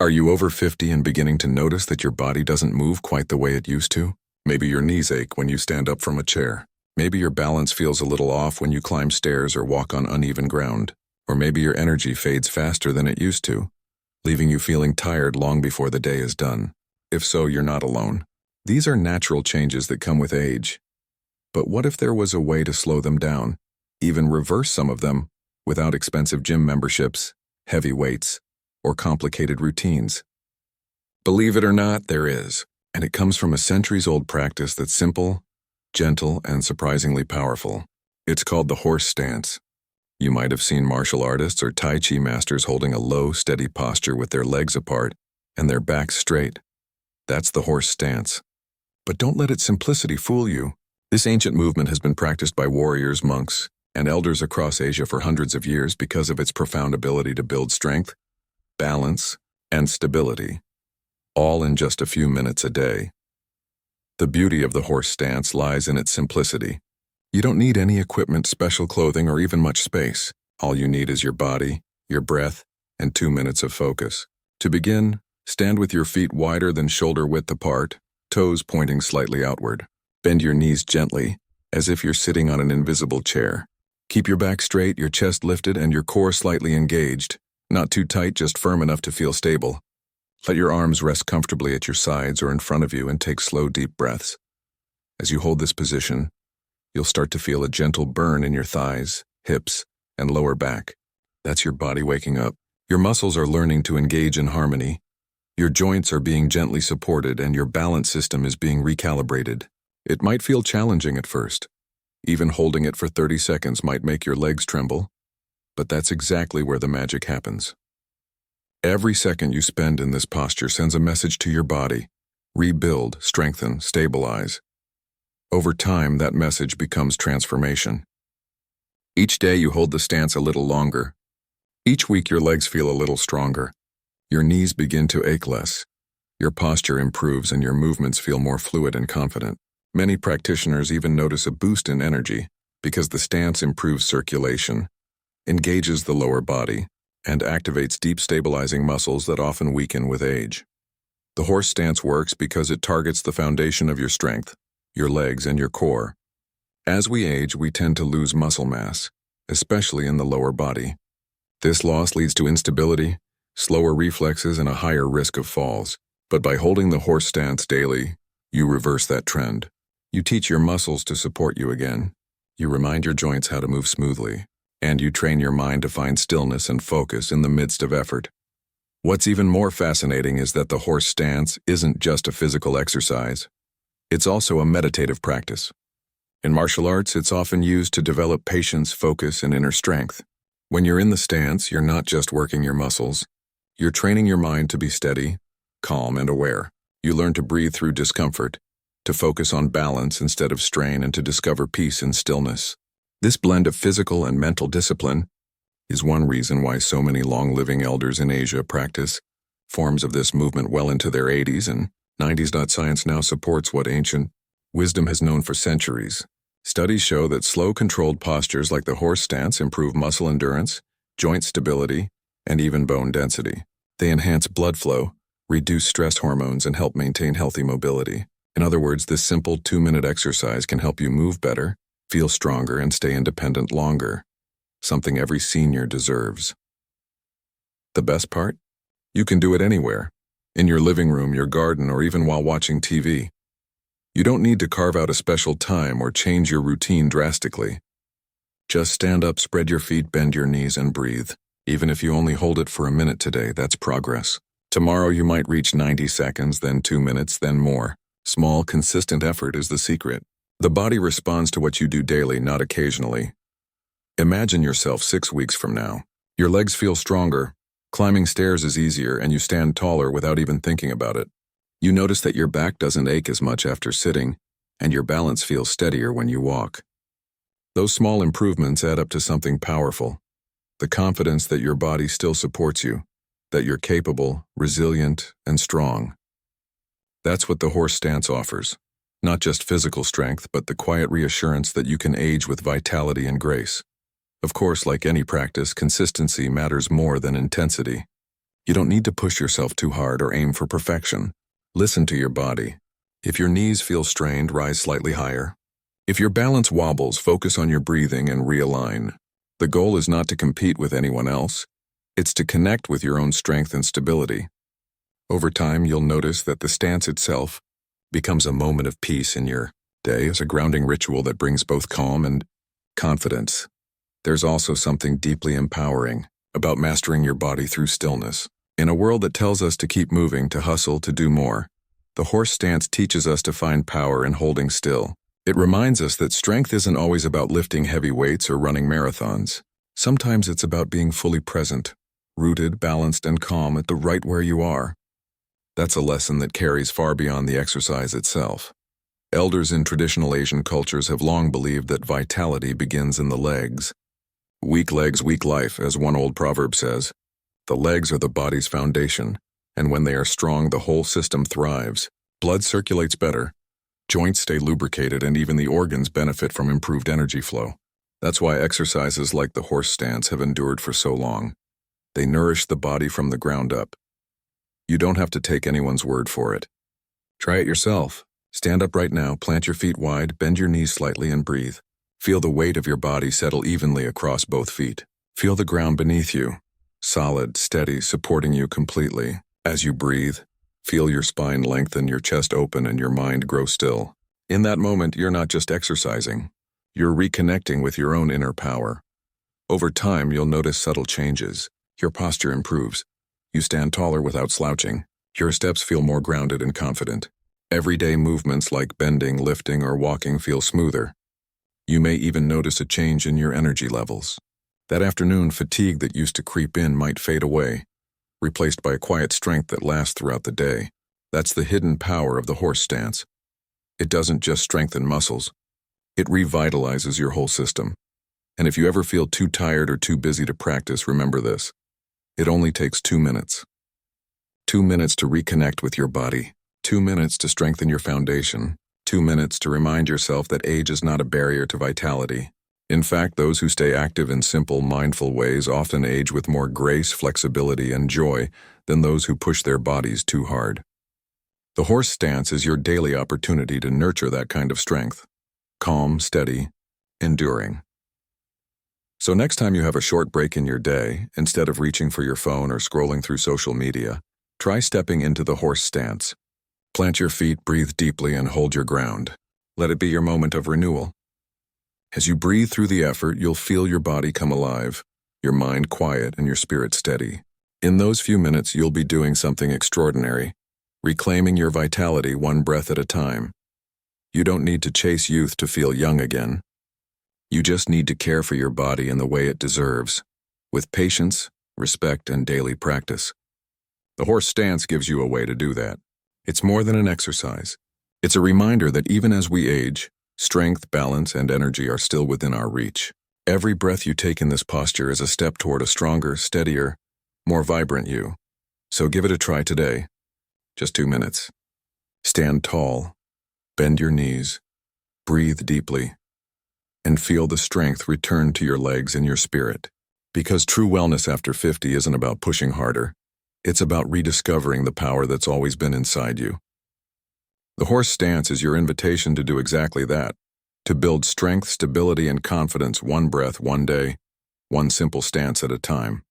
Are you over 50 and beginning to notice that your body doesn't move quite the way it used to? Maybe your knees ache when you stand up from a chair. Maybe your balance feels a little off when you climb stairs or walk on uneven ground. Or maybe your energy fades faster than it used to, leaving you feeling tired long before the day is done. If so, you're not alone. These are natural changes that come with age. But what if there was a way to slow them down, even reverse some of them, without expensive gym memberships, heavy weights, or complicated routines? Believe it or not, there is, and it comes from a centuries-old practice that's simple, gentle, and surprisingly powerful. It's called the horse stance. You might have seen martial artists or Tai Chi masters holding a low, steady posture with their legs apart and their backs straight. That's the horse stance. But don't let its simplicity fool you. This ancient movement has been practiced by warriors, monks, and elders across Asia for hundreds of years because of its profound ability to build strength, balance, and stability, all in just a few minutes a day. The beauty of the horse stance lies in its simplicity. You don't need any equipment, special clothing, or even much space. All you need is your body, your breath, and 2 minutes of focus. To begin, stand with your feet wider than shoulder width apart, toes pointing slightly outward. Bend your knees gently, as if you're sitting on an invisible chair. Keep your back straight, your chest lifted, and your core slightly engaged. Not too tight, just firm enough to feel stable. Let your arms rest comfortably at your sides or in front of you and take slow, deep breaths. As you hold this position, you'll start to feel a gentle burn in your thighs, hips, and lower back. That's your body waking up. Your muscles are learning to engage in harmony. Your joints are being gently supported and your balance system is being recalibrated. It might feel challenging at first. Even holding it for 30 seconds might make your legs tremble. But that's exactly where the magic happens. Every second you spend in this posture sends a message to your body. Rebuild, strengthen, stabilize. Over time, that message becomes transformation. Each day you hold the stance a little longer. Each week your legs feel a little stronger. Your knees begin to ache less. Your posture improves and your movements feel more fluid and confident. Many practitioners even notice a boost in energy because the stance improves circulation, engages the lower body, and activates deep stabilizing muscles that often weaken with age. The horse stance works because it targets the foundation of your strength, your legs, and your core. As we age, we tend to lose muscle mass, especially in the lower body. This loss leads to instability, slower reflexes, and a higher risk of falls. But by holding the horse stance daily, you reverse that trend. You teach your muscles to support you again. You remind your joints how to move smoothly. And you train your mind to find stillness and focus in the midst of effort. What's even more fascinating is that the horse stance isn't just a physical exercise. It's also a meditative practice. In martial arts, it's often used to develop patience, focus, and inner strength. When you're in the stance, you're not just working your muscles. You're training your mind to be steady, calm, and aware. You learn to breathe through discomfort, to focus on balance instead of strain, and to discover peace in stillness. This blend of physical and mental discipline is one reason why so many long-living elders in Asia practice forms of this movement well into their 80s and 90s. Science now supports what ancient wisdom has known for centuries. Studies show that slow, controlled postures like the horse stance improve muscle endurance, joint stability, and even bone density. They enhance blood flow, reduce stress hormones, and help maintain healthy mobility. In other words, this simple 2-minute exercise can help you move better, feel stronger, and stay independent longer, something every senior deserves. The best part? You can do it anywhere, in your living room, your garden, or even while watching TV. You don't need to carve out a special time or change your routine drastically. Just stand up, spread your feet, bend your knees, and breathe. Even if you only hold it for a minute today, that's progress. Tomorrow you might reach 90 seconds, then 2 minutes, then more. Small, consistent effort is the secret. The body responds to what you do daily, not occasionally. Imagine yourself 6 weeks from now. Your legs feel stronger, climbing stairs is easier, and you stand taller without even thinking about it. You notice that your back doesn't ache as much after sitting, and your balance feels steadier when you walk. Those small improvements add up to something powerful. The confidence that your body still supports you, that you're capable, resilient, and strong. That's what the horse stance offers. Not just physical strength, but the quiet reassurance that you can age with vitality and grace. Of course, like any practice, consistency matters more than intensity. You don't need to push yourself too hard or aim for perfection. Listen to your body. If your knees feel strained, rise slightly higher. If your balance wobbles, focus on your breathing and realign. The goal is not to compete with anyone else. It's to connect with your own strength and stability. Over time, you'll notice that the stance itself becomes a moment of peace in your day, as a grounding ritual that brings both calm and confidence. There's also something deeply empowering about mastering your body through stillness. In a world that tells us to keep moving, to hustle, to do more, the horse stance teaches us to find power in holding still. It reminds us that strength isn't always about lifting heavy weights or running marathons. Sometimes it's about being fully present, rooted, balanced, and calm at the right where you are. That's a lesson that carries far beyond the exercise itself. Elders in traditional Asian cultures have long believed that vitality begins in the legs. Weak legs, weak life, as one old proverb says. The legs are the body's foundation, and when they are strong, the whole system thrives. Blood circulates better, joints stay lubricated, and even the organs benefit from improved energy flow. That's why exercises like the horse stance have endured for so long. They nourish the body from the ground up. You don't have to take anyone's word for it. Try it yourself. Stand up right now, plant your feet wide, bend your knees slightly, and breathe. Feel the weight of your body settle evenly across both feet. Feel the ground beneath you, solid, steady, supporting you completely. As you breathe, feel your spine lengthen, your chest open, and your mind grow still. In that moment, you're not just exercising. You're reconnecting with your own inner power. Over time, you'll notice subtle changes. Your posture improves. You stand taller without slouching. Your steps feel more grounded and confident. Everyday movements like bending, lifting, or walking feel smoother. You may even notice a change in your energy levels. That afternoon fatigue that used to creep in might fade away, replaced by a quiet strength that lasts throughout the day. That's the hidden power of the horse stance. It doesn't just strengthen muscles. It revitalizes your whole system. And if you ever feel too tired or too busy to practice, remember this. It only takes 2 minutes. 2 minutes to reconnect with your body. 2 minutes to strengthen your foundation. 2 minutes to remind yourself that age is not a barrier to vitality. In fact, those who stay active in simple, mindful ways often age with more grace, flexibility, and joy than those who push their bodies too hard. The horse stance is your daily opportunity to nurture that kind of strength. Calm, steady, enduring. So next time you have a short break in your day, instead of reaching for your phone or scrolling through social media, try stepping into the horse stance. Plant your feet, breathe deeply, and hold your ground. Let it be your moment of renewal. As you breathe through the effort, you'll feel your body come alive, your mind quiet, and your spirit steady. In those few minutes, you'll be doing something extraordinary, reclaiming your vitality one breath at a time. You don't need to chase youth to feel young again. You just need to care for your body in the way it deserves, with patience, respect, and daily practice. The horse stance gives you a way to do that. It's more than an exercise. It's a reminder that even as we age, strength, balance, and energy are still within our reach. Every breath you take in this posture is a step toward a stronger, steadier, more vibrant you. So give it a try today. Just 2 minutes. Stand tall, bend your knees, breathe deeply, and feel the strength return to your legs and your spirit. Because true wellness after 50 isn't about pushing harder. It's about rediscovering the power that's always been inside you. The horse stance is your invitation to do exactly that, to build strength, stability, and confidence one breath, one day, one simple stance at a time.